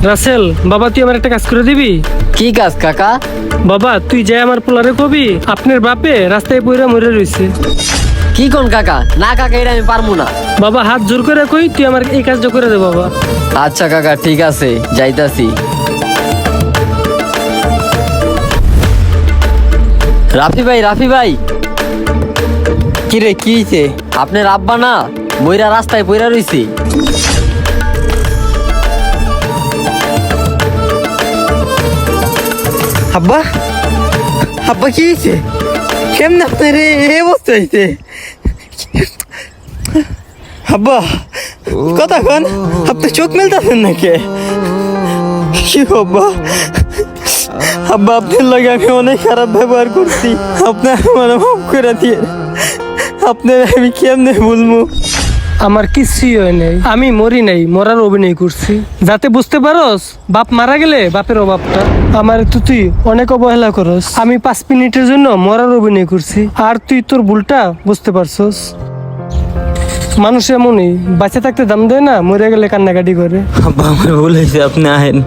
রাসেল বাবা, তুই আমার একটা কাজ করে দিবি? কি কাজ কাকা? বাবা, তুই যাই আমার পোলারে কবি আপনার বাপে রাস্তায় পইরা মরে রইছে। কি কোন কাকা? না কাকা, এটা আমি পারবো না। বাবা, হাত জোর করে কই তুই আমার এই কাজটা করে দে বাবা। আচ্ছা কাকা, ঠিক আছে, যাইতাছি। রাফি ভাই, কি রে, কি হইছে? আপনার আব্বা না মইরা রাস্তায় পইরা রইছে। আব্বা, আব্বা কি হইছে? কেমনে আপনার এই অবস্থা হইছে? আব্বা কথা কন, আপনি চোখ মেলতেছেন নাকি? কি আব্বা? আব্বা, আপনার লাগে আমি অনেক খারাপ ব্যবহার করছি, আপনার আমার মাফ করে দিয়ে। আপনার আমি কেমনে বলবো? আমার কিছুই হয় নাই, আমি মরি নাই, মরার অভিনয় করছি যাতে বুঝতে পারস বাপ মারা গেলে বাপের অভাবটা। আমার তো তুই অনেক অবহেলা করস, আমি 5 মিনিটের জন্য মরার অভিনয় করছি আর তুই তোর ভুলটা বুঝতে পারছস। মানুষ এমনই, বাঁচে থাকতে দাম দেয় না, মরে গেলে কান্নাকাটি করে। আব্বা, আমার ভুল হয়েছে, আপনি আহেন।